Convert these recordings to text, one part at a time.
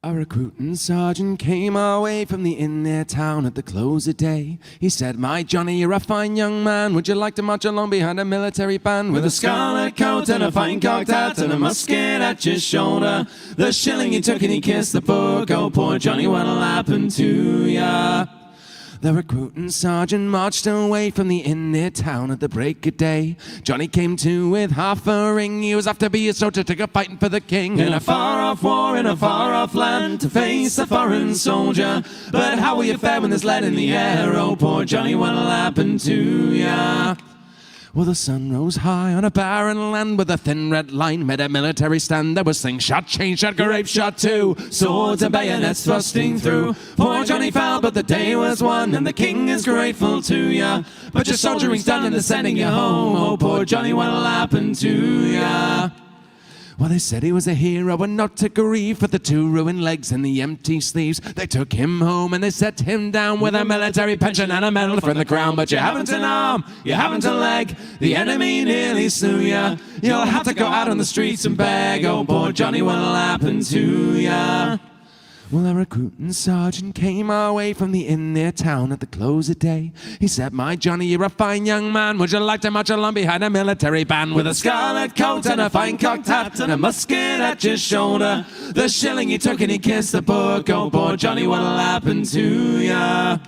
A recruiting sergeant came our way from the inn near town at the close of day. He said, "My Johnny, you're a fine young man. Would you like to march along behind a military band with a scarlet coat and a fine cocked hat and a musket at your shoulder? The shilling he took and he kissed the book. Oh, poor Johnny, what'll happen to ya?" The recruiting sergeant marched away from the inn near town at the break of day. Johnny came to with half a ring. He was after be a soldier to go fighting for the king. In a far-off war, in a far-off land, to face a foreign soldier. But how will you fare when there's lead in the air? Oh, poor Johnny, what'll happen to ya? Well, the sun rose high on a barren land with a thin red line made a military stand. There was slingshot, chain shot, grape shot too, swords and bayonets thrusting through. Poor Johnny fell, but the day was won, and the king is grateful to ya. But your soldiering's done and they're sending you home. Oh, poor Johnny, what'll happen to ya? Well, they said he was a hero and not to grieve for the two ruined legs and the empty sleeves. They took him home and they set him down with a military pension and a medal from the crown. But you haven't an arm, you haven't a leg, the enemy nearly slew ya. You'll have to go out on the streets and beg. Oh, poor Johnny, what'll happen to ya? Well, a recruiting sergeant came our way from the inn near town at the close of day. He said, "My Johnny, you're a fine young man. Would you like to march along behind a military band with a scarlet coat and a fine cocked hat and a musket at your shoulder? The shilling he took and he kissed the book. Oh, poor Johnny, what'll happen to ya?"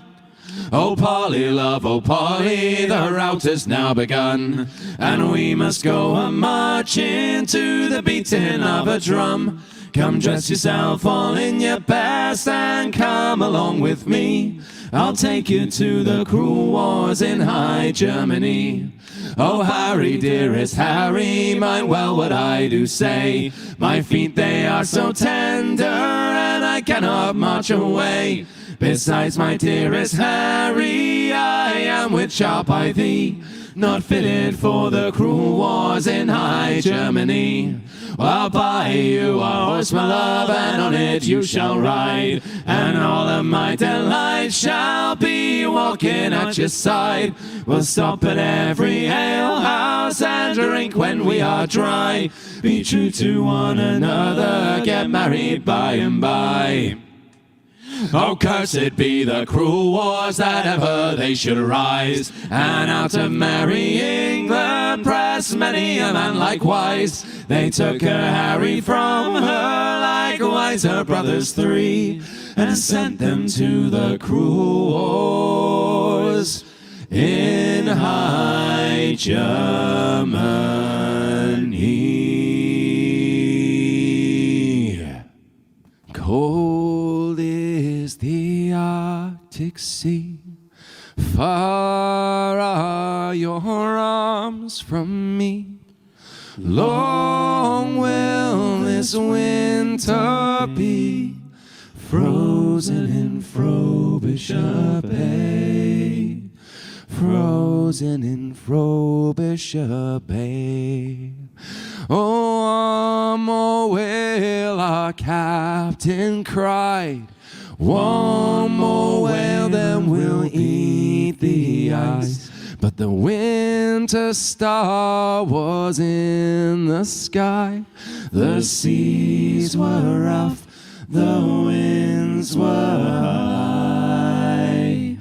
Oh, Polly, love, oh, Polly, the rout has now begun, and we must go a-marching to the beating of a drum. Come dress yourself all in your best and come along with me. I'll take you to the cruel wars in High Germany. Oh, Harry, dearest Harry, mind well what I do say. My feet, they are so tender, and I cannot march away. Besides, my dearest Harry, I am with sharp eye thee, not fitted for the cruel wars in High Germany. I'll buy you a horse, my love, and on it you shall ride, and all of my delight shall be walking at your side. We'll stop at every ale house and drink when we are dry. Be true to one another, get married by and by. Oh, cursed be the cruel wars that ever they should arise, and out of merry England press many a man likewise. They took her Harry from her, likewise her brothers three, and sent them to the cruel wars in High Germany. Cold is the Arctic Sea, far are your arms from me. Long will this winter be, frozen in Frobisher Bay, frozen in Frobisher Bay. Oh, one more whale, our captain cried. One more whale, then we'll eat the ice. But the winter star was in the sky. The seas were rough, the winds were high,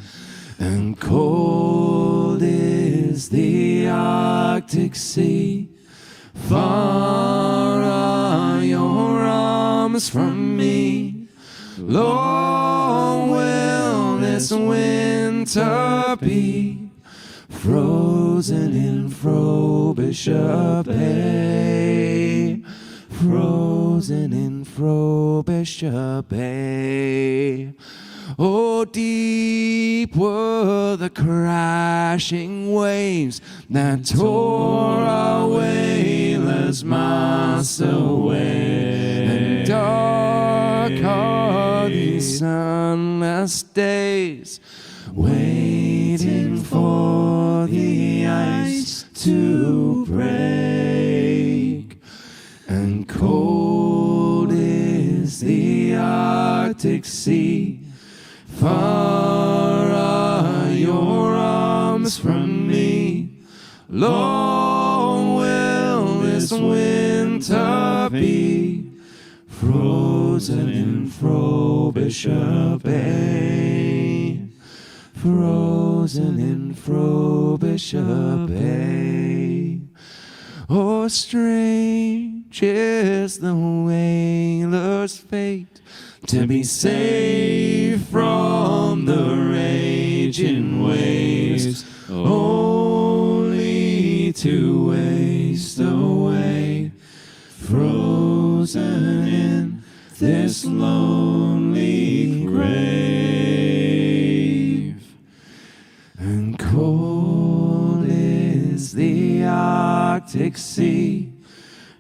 and cold is the Arctic Sea. Far are your arms from me. Long will this winter be, frozen in Frobisher Bay, frozen in Frobisher Bay. Oh, deep were the crashing waves that tore our whalers' masts away, and dark are these sunless days, waiting for the ice to break. And cold is the Arctic Sea, far are your arms from me. Long will this winter be, frozen in Frobisher Bay, frozen in Frobisher Bay. Oh, strange is the whaler's fate, to be safe from the raging waves, only to waste away, frozen in this lonely grave. And cold is the Arctic Sea,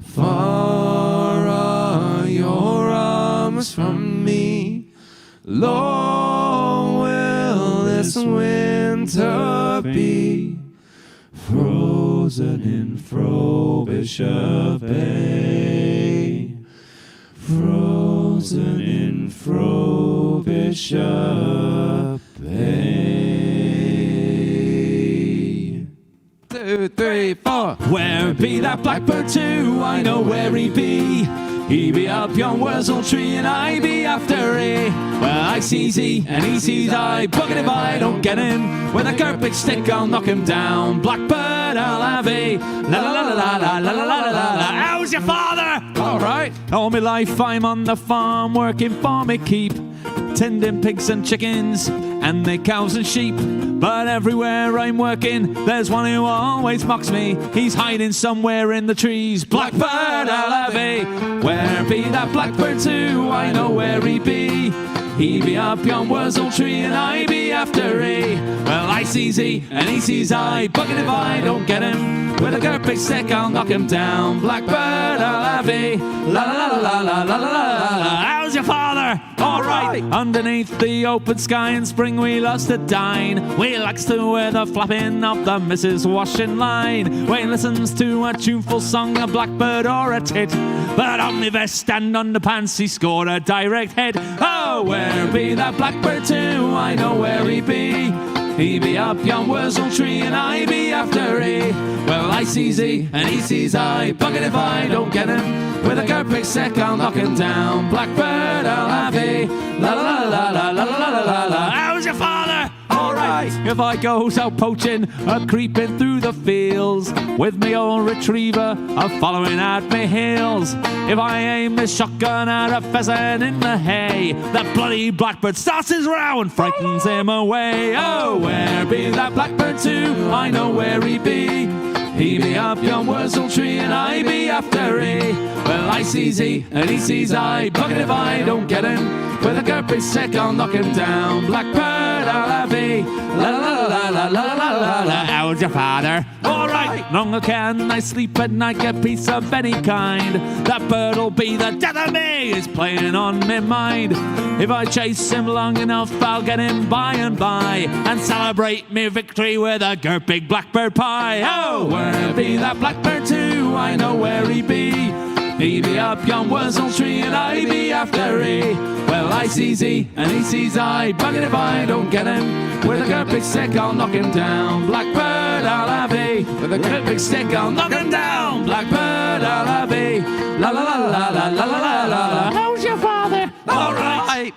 far are your arms from me. Long will this winter be, frozen in Frobisher Bay, frozen in Frobisher Bay. 2, 3, 4. Where be that blackbird too? I know where he be. He be up yon wurzel tree and I be after he. Well, I sees he and he sees I. Bucket if I don't get him. With a gurpig stick I'll knock him down. Blackbird I'll have a. La la la la la la la la la la. How's your father? All right. All my life I'm on the farm working for me keep, tending pigs and chickens and the cows and sheep. But everywhere I'm working, there's one who always mocks me. He's hiding somewhere in the trees. Blackbird I'll have a. Where be that blackbird too? I know where he be. He be up yon wurzel tree and I be after he. Well, I sees he and he sees I. Bucket if I don't get him. With a gurpig stick I'll knock him down. Blackbird I'll have a. La la la la la la la la. How's your father? All right. Underneath the open sky in spring we loves to dine. We likes to wear the flapping of the missus washing line. We listens to a tuneful song, a blackbird or a tit. But on me vest and underpants he scored a direct hit. Oh, where be that blackbird too? I know where he be. He be up yon wurzel tree and I be after he. Well, I sees he and he sees I. Bucket if I don't get him. With a gurpig stick I'll knock him down. Blackbird I'll have he. La la la la la la la la la. How's your father? All right. If I goes out poaching or creeping through the fields with me old retriever or following at me heels, if I aim this shotgun at a pheasant in the hay, that bloody blackbird starts his row and frightens him away. Oh, where be that blackbird too? I know where he be. He be up yon wurzel tree and I be after he. Well, I sees he and he sees I. Bucket if I don't get him. With a gurpig stick I'll knock him down. Blackbird I'll have he. La la la la la la la la la. How's your father? All right. Longer can I sleep at night, get peace of any kind. That bird'll be the death of me. It's playing on me mind. If I chase him long enough, I'll get him by and by and celebrate me victory with a gurpig blackbird pie. Oh, where be that blackbird too? I know where he be. He be up yon wurzel tree and I be after he. Well, I sees he and he sees I. Bucket if I don't get him. With a gurpig stick I'll knock him down. Blackbird I'll have he. With a gurpig stick I'll knock him down. Blackbird I'll have he. La la la la la la la la la. How's your father? All right.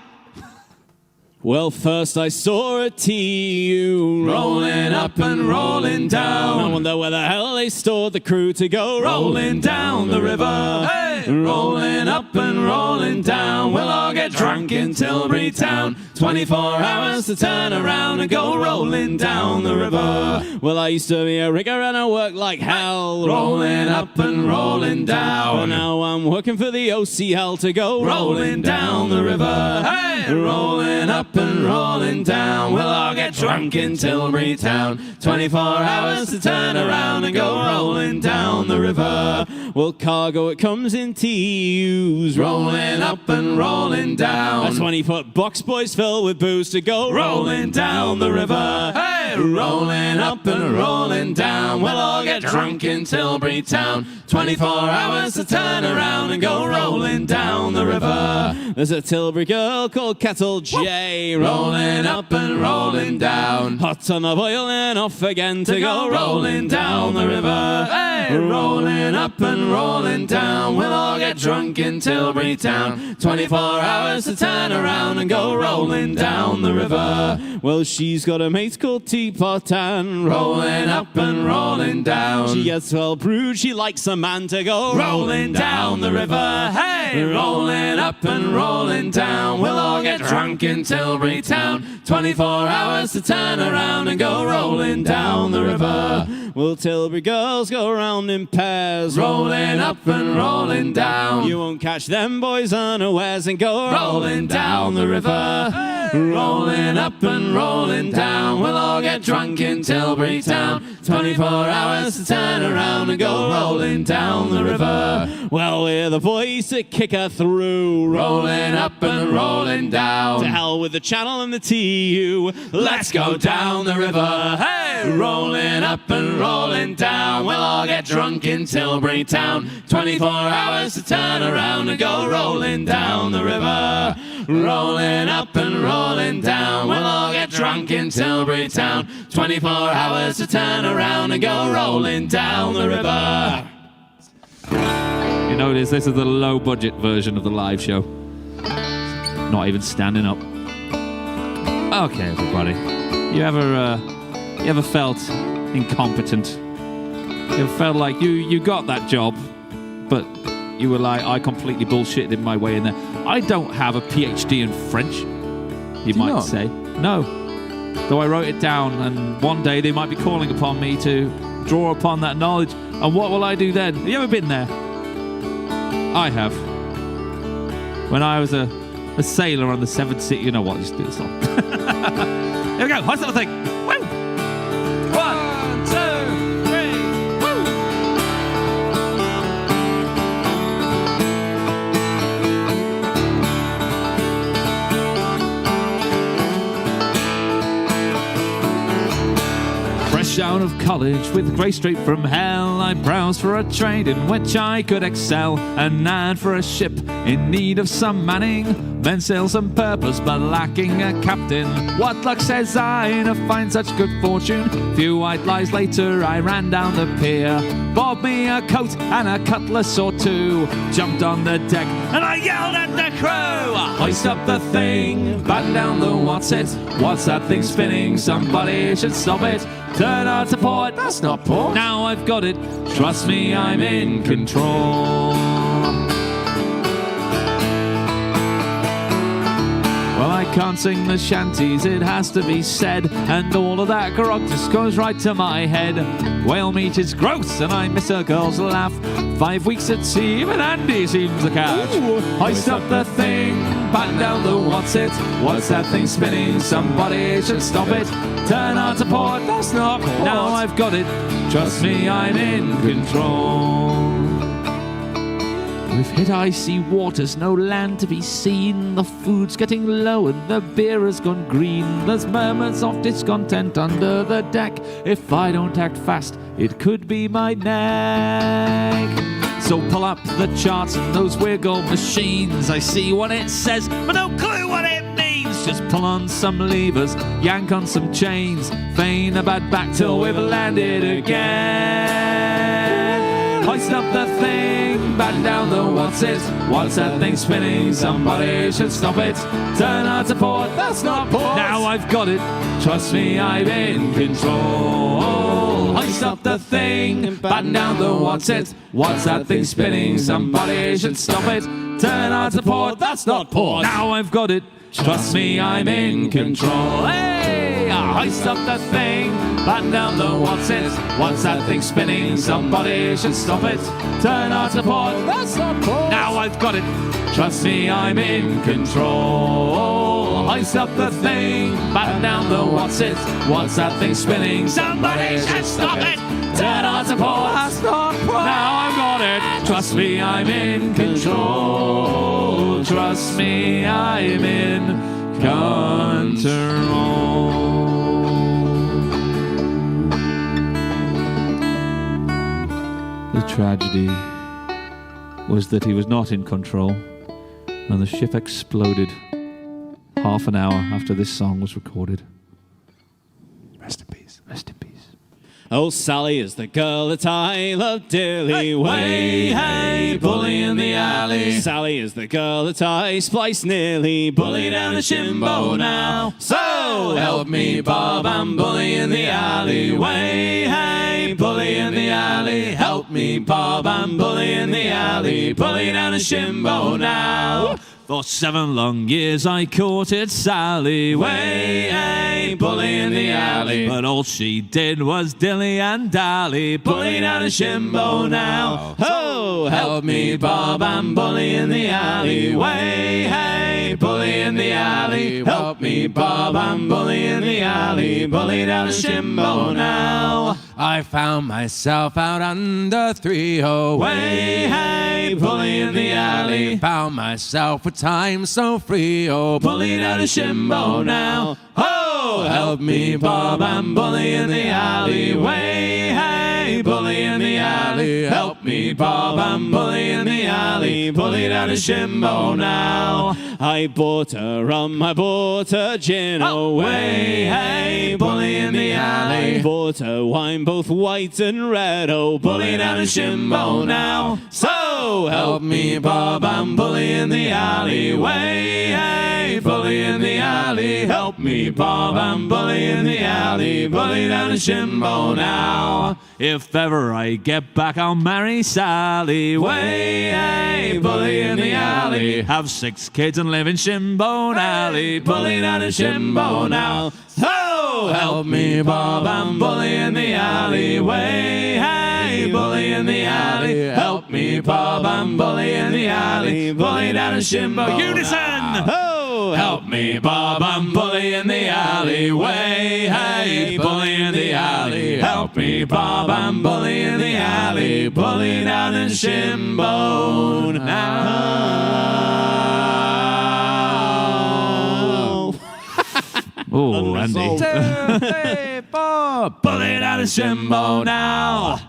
Well, first I saw a TU rolling up and rolling down. I wonder where the hell they stored the crew to go rolling down the river. Hey! Rolling up and rolling down. We'll all get drunk in Tilbury Town. 24 hours to turn around and go rolling down the river. Well, I used to be a rigger and I worked like hell, rolling up and rolling down. But now I'm working for the OCL to go rolling down the river. Hey! Rolling up and rolling down. We'll all get drunk in Tilbury Town. 24 hours to turn around and go rolling down the river. Well, cargo, it comes in TUs, rolling up and rolling down. A 20-foot box, boys, filled with booze to go rolling down the river. Hey! Hey, rolling up and rolling down. We'll all get drunk in Tilbury Town. 24 hours to turn around and go rolling down the river. There's a Tilbury girl called Kettle J. Rolling up and rolling down. Hot ton of oil and off again to go rolling down the river. Hey, rolling up and rolling down. We'll all get drunk in Tilbury Town. 24 hours to turn around and go rolling down the river. Well, she's got a mate called Teapot and Rolling up and rolling down. she gets well brewed. She likes a man to go Rolling down the river. Hey, rolling up and rolling down. We'll all get drunk in Tilbury Town. 24 hours to turn around and go rolling down the river. Well, Tilbury girls go round in pairs. Rolling up and rolling down. You won't catch them boys unawares and go Rolling down the river. Rolling up and rolling down. We'll all get drunk in Tilbury Town. 24 hours to turn around and go rolling down the river. Well, we're the boys to kick her through. Rolling up and rolling down. To hell with the Channel and the TU. Let's go down the river. Hey, rolling up and rolling down. We'll all get drunk in Tilbury Town. 24 hours to turn around and go rolling down the river. Rolling up and rolling down. We'll all get drunk in Tilbury Town. 24 hours to turn around and go rolling down the river. You notice this is the low-budget version of the live show. Not even standing up. Okay, everybody. You ever felt incompetent? You ever felt like you got that job, but you were like, I completely bullshitted my way in there. I don't have a PhD in French, you might not? say. No. Though I wrote it down, and one day they might be calling upon me to draw upon that knowledge. And what will I do then? Have you ever been there? I have. When I was a sailor on the 7th Sea. You know what? Just do the song. Here we go. Hoist up the thing. Woo! 1, 2, 3. Woo! Fresh out of college with grey straight from hell, I browsed for a trade in which I could excel. An ad for a ship in need of some manning, men sail some purpose but lacking a captain. What luck, says I, to find such good fortune. Few white lies later I ran down the pier, bought me a coat and a cutlass or two, jumped on the deck and I yelled at the crew. Hoist up the thing, batten down the what's it. What's that thing spinning? Somebody should stop it. Turn out to port, that's not port. Now I've got it, trust me, I'm in control. Well, I can't sing the shanties, it has to be said, and all of that grog just goes right to my head. Whale meat is gross, and I miss a girl's laugh. 5 weeks at sea, but Andy seems the catch. Hoist up the thing, batten down the what's it. What's that thing spinning? Somebody should stop it. Turn out to port, that's not port. Now I've got it, trust me, I'm in control. We've hit icy waters, no land to be seen. The food's getting low and the beer has gone green. There's murmurs of discontent under the deck. If I don't act fast, it could be my neck. So pull up the charts and those wiggle machines. I see what it says, but no clue what it means. Just pull on some levers, yank on some chains, feign a bad back till we've landed again. Hoist up the thing, batten down the what's it. What's that thing spinning? Somebody should stop it. Turn out to port, that's not port. Now I've got it, trust me, I'm in control. Hoist up the thing, batten down the what's it. What's that thing spinning? Somebody should stop it. Turn out to port, that's not port. Now I've got it, trust me, I'm in control. Hey! Hoist up the thing, batten down the what's it. What's that thing spinning? Somebody should stop it. Turn out to port, that's not port. Now I've got it, trust me, I'm in control. Hoist up the thing, batten down the what's it. What's that thing spinning? Somebody should stop it. Turn out to port, that's not port. Now I've got it, trust me, I'm in control. Trust me, I'm in control. tragedy was that he was not in control, and the ship exploded half an hour after this song was recorded. Rest in peace. Rest in peace. Oh, Sally is the girl that I love dearly. Way, hey, bully in the alley. Sally is the girl that I splice nearly. Bully down a shimbo now. So help me, Bob, I'm bully in the alley. Way, hey, bully in the alley. Help me, Bob, I'm bully in the alley. Bully down a shimbo now. For 7 long years I courted Sally, way, hey, bully in the alley. But all she did was dilly and dally, bully down a shimbo now. Oh, help me, Bob, I'm bully in the alley. Way, hey, bully in the alley. Help me, Bob, I'm bully in the alley. Bully down a shimbo now. I found myself out under 3-0. Way, hey, bully in the alley. Found myself with time so free. Oh, Bully down a shimbo now. Oh, help me, Bob, I'm bully in the alley. Way, hey, bully in the alley. Help me, Bob, I'm bully in the alley. Bully down a shimbo now. I bought a rum, I bought a gin. Oh, way, hey, bully in the alley. I bought a wine, both white and red. Oh, bully down a shimbo now. So help me, Bob, I'm bully in the alley. Way, hey, bully in the alley. Help me, Bob, I'm bully in the alley. Bully down a shimbo now. If ever I get back, I'll marry Sally, way, hey, bully in the alley. Have 6 kids and live in Shimbo Alley, Bully down a shimbo now. Oh, help me, Bob, I'm bully in the alley. Way, hey, bully in the alley. Help me, Bob, I'm bully in the alley. Bully down a shimbo. Unison! Oh, help me, Bob, I'm bully in the alley. Way, hey, bully in the alley. Help me, Bob, I'm bully in the alley. Bully down a shimbo now. Oh, Andy. 2, 3, 4. Bully down a shimbo now.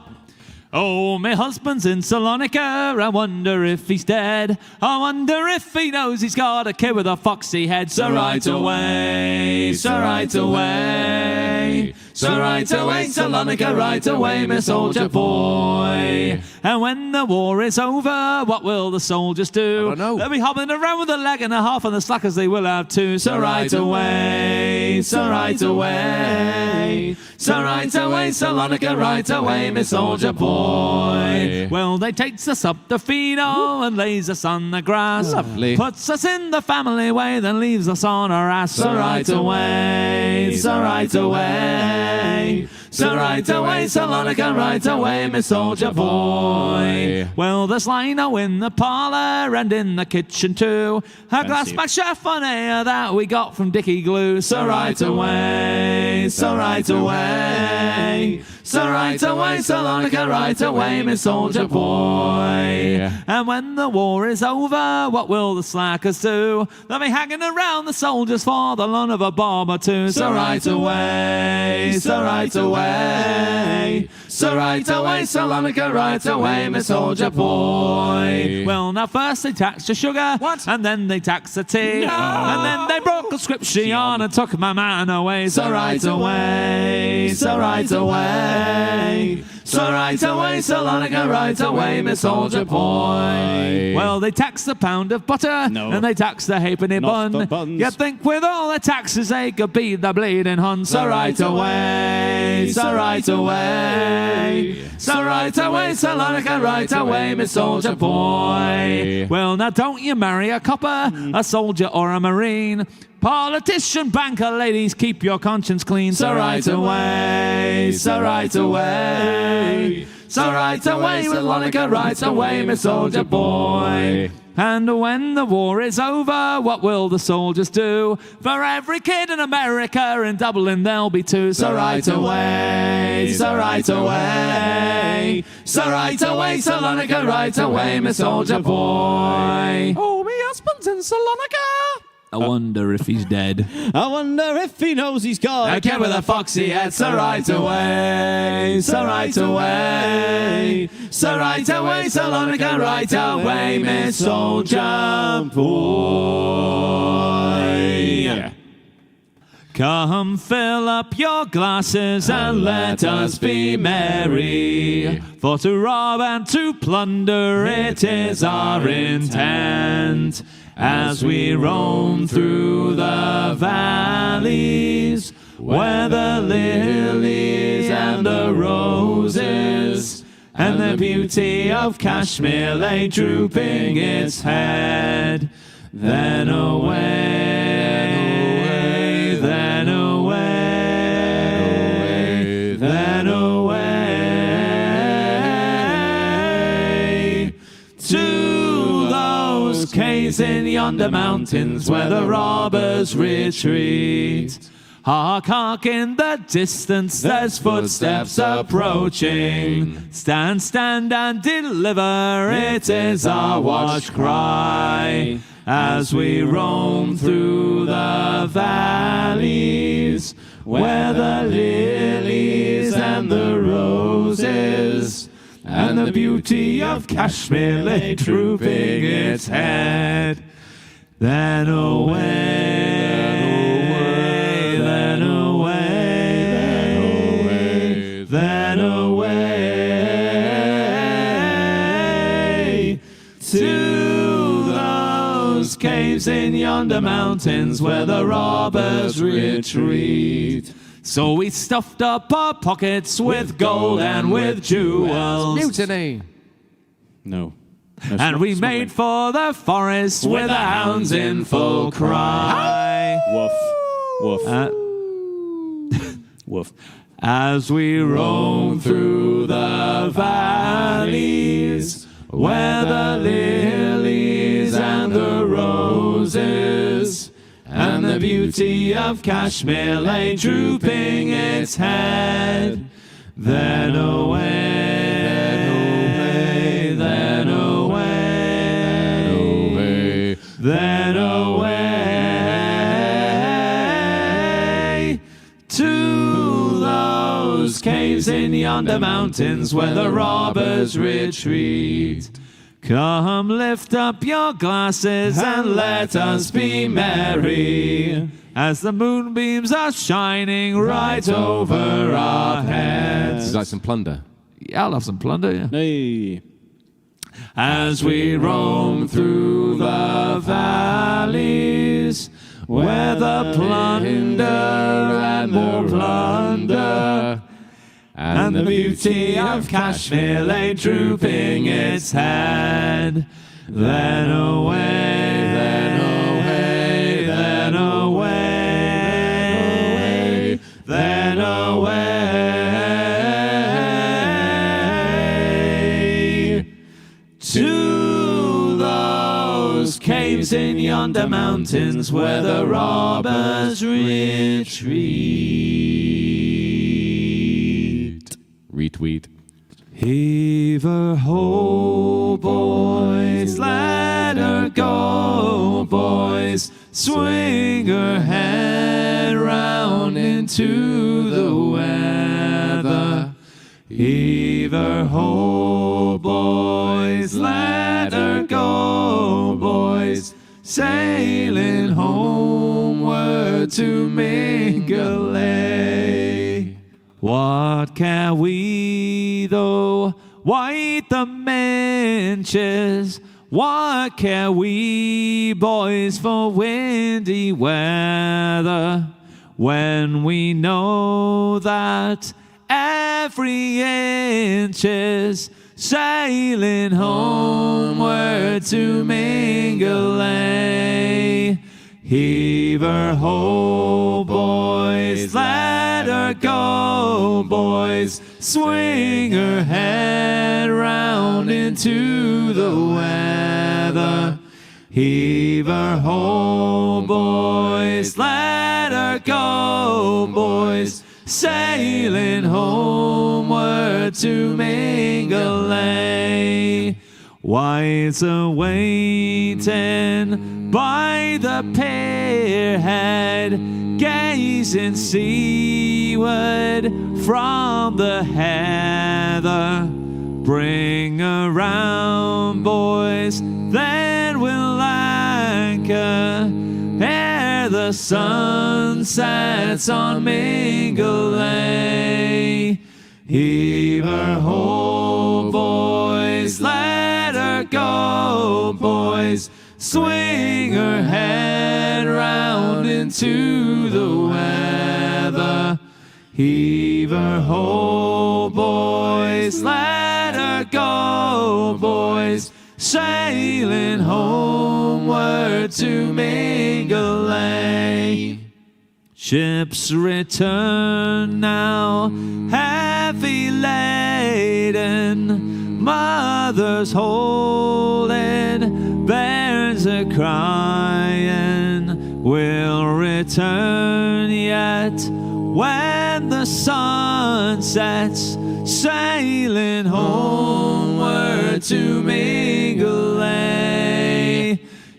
Oh, my husband's in Salonika. I wonder if he's dead. I wonder if he knows he's got a kid with a foxy head. So right away, so right away. So right away, Salonika, right away, my soldier boy. And when the war is over, what will the soldiers do? I don't know. They'll be hobbling around with a leg and a half, and the slackers they will have 2. So right away, so right away. So right away, Salonika, right away, my soldier boy. Well, they takes us up the Fino and lays us on the grass. Lovely. Puts us in the family way, then leaves us on our ass. So right away, so right away. So right away, Salonika, right away, my soldier boy. Well, there's lino in the parlour and in the kitchen too. A glass by Cheffonier that we got from Dickie Glue. So right away, so right away. So right away, Salonika, right away, my soldier boy. And when the war is over, what will the slackers do? They'll be hanging around the soldiers for the loan of a bomb or 2. So right away, so right away. So right away, Salonika, right away, my soldier boy. Well, now first they taxed the sugar, and then they taxed the tea, and then they broke the scripture on and took my man away. So right away, so right away. So right away, Salonika, right away, my soldier boy. Well, they taxed the pound of butter, and they taxed the halfpenny bun. the buns. You'd think with all the taxes they could be the bleeding Hun. So right away, so right away. So right away, Salonika, right away, my soldier boy. Well, now don't you marry a copper, a soldier or a marine. Politician, banker, ladies, keep your conscience clean. So right away, so right away. So right away, Salonika, right away, my soldier boy. And when the war is over, what will the soldiers do? For every kid in America in Dublin there'll be 2. So right away, so right away. So right away, Salonika, right away, my soldier boy. Oh, me husband's in Salonika. I wonder if he's dead. I wonder if he knows he's gone. Again with a foxy head, so right away, so right away, so right away, Salonika, right away, Miss Soldier Boy. Come fill up your glasses and let us be merry. For to rob and to plunder it is our intent. As we roam through the valleys, where the lilies and the roses and the beauty of Kashmir lay drooping its head, then away, then away, then away to those caves in yonder mountains where the robbers retreat. Hark, hark, in the distance there's footsteps approaching. Stand, stand and deliver, it is our watch cry. As we roam through the valleys, where the lilies and the roses and the beauty of Kashmir lay drooping its head, then away, then away, then away to those caves in yonder mountains where the robbers retreat. So we stuffed up our pockets with gold and with jewels. Mutiny. No. And we made for the forest with the hounds in full cry. Woof. Woof. Woof. As we roam through the valleys, where the lilies and the roses and the beauty of Kashmir lay drooping its head, then away, then away, then away to those caves in yonder mountains where the robbers retreat. Come lift up your glasses and let us be merry, as the moonbeams are shining right over our heads. Would you like some plunder? Yeah, I'll have some plunder, yeah. Hey. As we roam through the valleys, where the plunder and more plunder and the beauty of Kashmir lay drooping its head, then away, then away, then away, then away to those caves in yonder mountains where the robbers retreat. Retweet. Heave her ho, boys, let her go, boys, swing her head round into the weather. Heave her ho, boys, let her go, boys, sailing homeward to Mingulay. What care we, though, white the minches? What care we, boys, for windy weather, when we know that every inch is sailing homeward to Mingulay? Heave her ho, boys, let her go, boys, swing her head round into the weather. Heave her ho, boys, let her go, boys, sailing homeward to Mingulay. Why's a waiting by the pierhead, gazing seaward from the heather. Bring around, boys, then we'll anchor ere the sun sets on Mingulay. Heave her ho, boys, let her go, boys. Swing her head round into the weather. Heave her ho, boys, let her go, boys. Sailing homeward to Mingulay. Ships return now, heavy laden. Mothers holding, bairns a crying. We'll return yet when the sun sets, sailing homeward to Mingulay.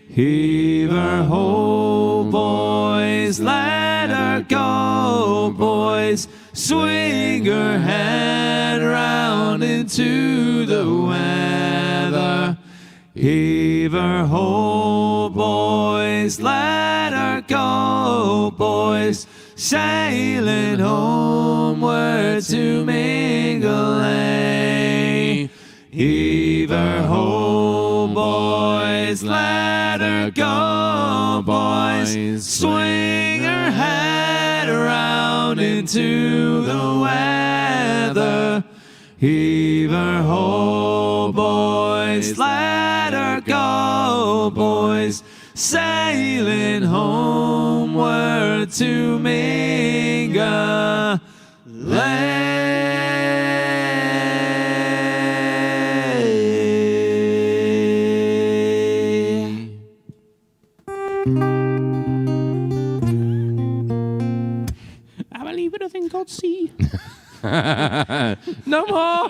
Heave her ho, boys, let her go, boys. Swing her head round into the weather. Heave her ho, boys, let her go, boys. Sailing homeward to Mingulay. Heave her ho, boys, let her go, boys. Swing her head around into the weather. Heave her ho, boys, let her go, boys. Sailing homeward to Mingulay. I believe in a thing called sea. No more.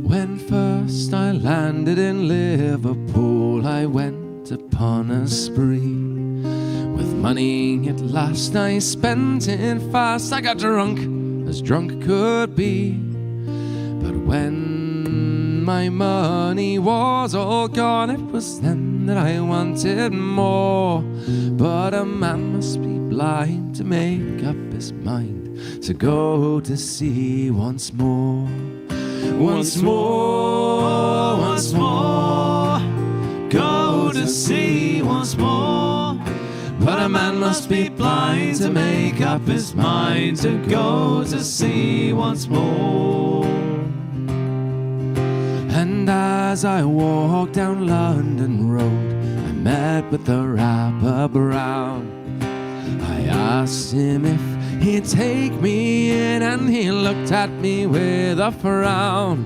When first I landed in Liverpool, I went upon a spree. With money at last I spent it fast. I got drunk as drunk could be. But when my money was all gone, it was then that I wanted more. But a man must be blind to make up his mind to go to sea once more. Once more, once more, go to sea once more. But a man must be blind to make up his mind to go to sea once more. And as I walked down London Road, I met with the rapper Brown. I asked him if he'd take me in, and he looked at me with a frown.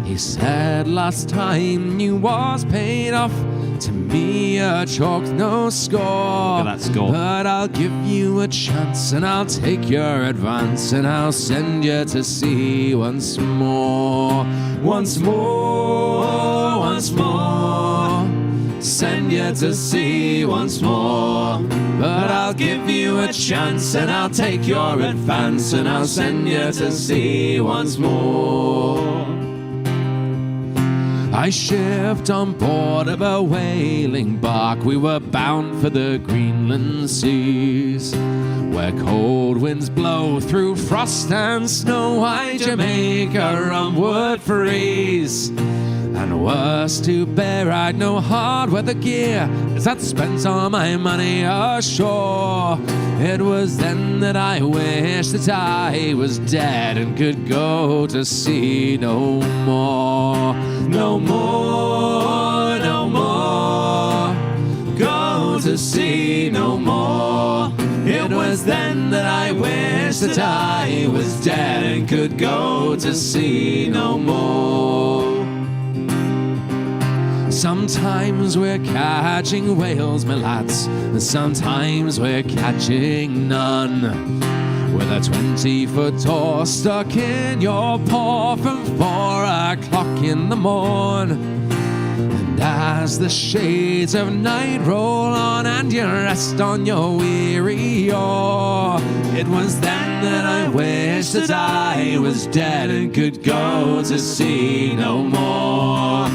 He said, last time you was paid off, to me a chalk's no score. Look at that score. But I'll give you a chance, and I'll take your advance, and I'll send you to sea once more. Once more, once more, send you to sea once more. But I'll give you a chance, and I'll take your advance, and I'll send you to sea once more. I shipped on board of a whaling bark. We were bound for the Greenland seas, where cold winds blow through frost and snow. Why Jamaica rum would freeze. And worse to bear, I'd no hard weather gear, as I'd spent all my money ashore. It was then that I wished that I was dead and could go to sea no more. No more, no more, go to sea no more. It was then that I wished that I was dead and could go to sea no more. Sometimes we're catching whales, my lads, and sometimes we're catching none. with a 20-foot oar stuck in your paw from 4 o'clock in the morn. And as the shades of night roll on and you rest on your weary oar, it was then that I wished that I was dead and could go to sea no more.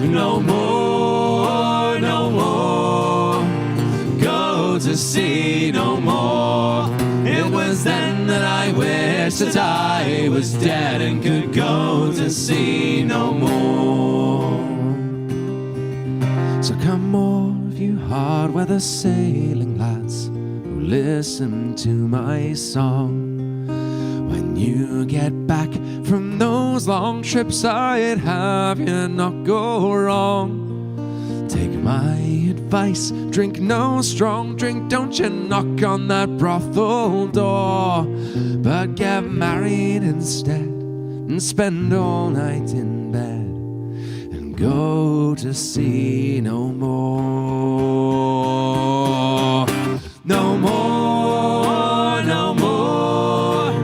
No more, no more, go to sea no more. It was then that I wished that I was dead and could go to sea no more. So come all of you hard weather sailing lads who listen to my song. When you get back from those long trips, I'd have you not go wrong. Take my advice, drink no strong drink, don't you knock on that brothel door, but get married instead and spend all night in bed and go to sea no more. No more, no more,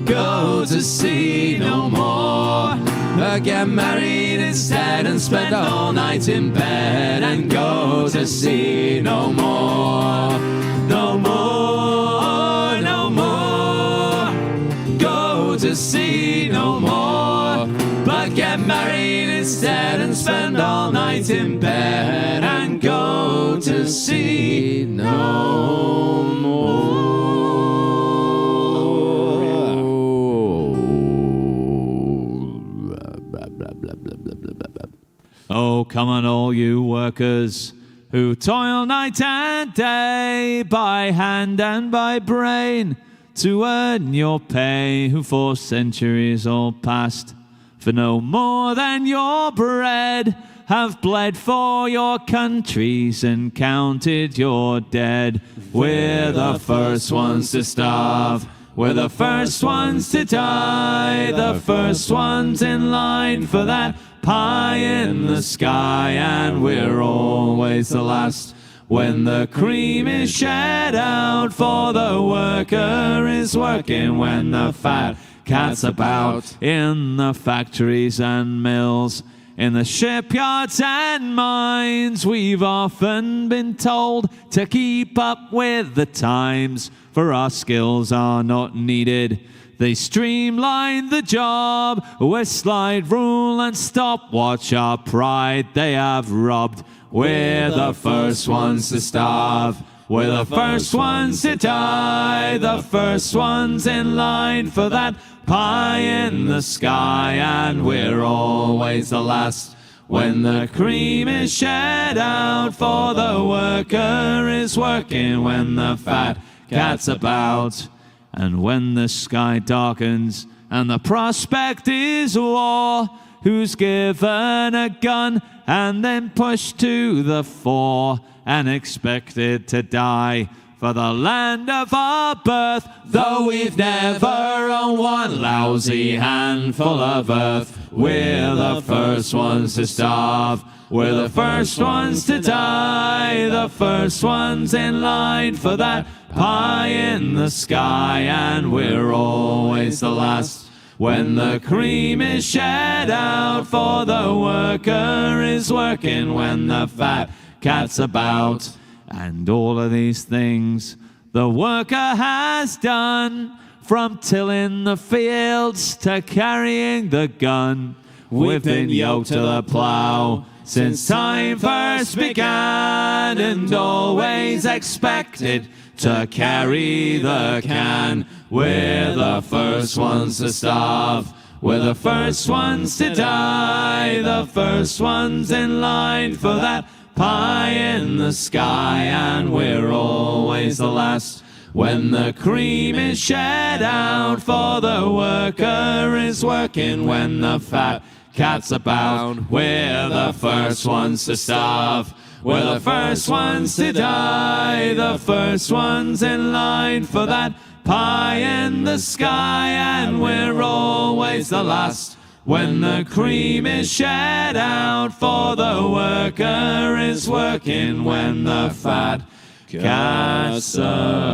go to sea no more, but get married instead and spend all night in bed and go to sea no more. No more, no more, go to sea no more, but get married instead and spend all night in bed and go to sea no more. Oh, come on, all you workers who toil night and day by hand and by brain to earn your pay, who for centuries all past for no more than your bread have bled for your countries and counted your dead. We're the first ones to starve, we're the first ones to die, the first ones in line for that pie in the sky, and we're always the last when the cream is shed out, for the worker is working when the fat cat's about. In the factories and mills, in the shipyards and mines, we've often been told to keep up with the times, for our skills are not needed. They streamline the job with slide rule and stopwatch. Our pride they have robbed. We're the first ones to starve, we're the first ones to die, the first ones in line for that pie in the sky, and we're always the last when the cream is shed out, for the worker is working when the fat cat's about. And when the sky darkens and the prospect is war, who's given a gun and then pushed to the fore and expected to die for the land of our birth, though we've never owned one lousy handful of earth. We're the first ones to starve, we're the first ones to die, the first ones in line for that pie in the sky, and we're always the last when the cream is shed out, for the worker is working when the fat cat's about. And all of these things the worker has done, from tilling the fields to carrying the gun. We've been yoked to the plough since time first began, and always expected to carry the can. We're the first ones to starve, we're the first ones to die, the first ones in line for that pie in the sky, and we're always the last when the cream is shed out, for the worker is working when the fat cat's about. We're the first ones to starve, we're the first ones to die, the first ones in line for that pie in the sky, and we're always the last when the cream is shed out, for the worker is working when the fat Casabout.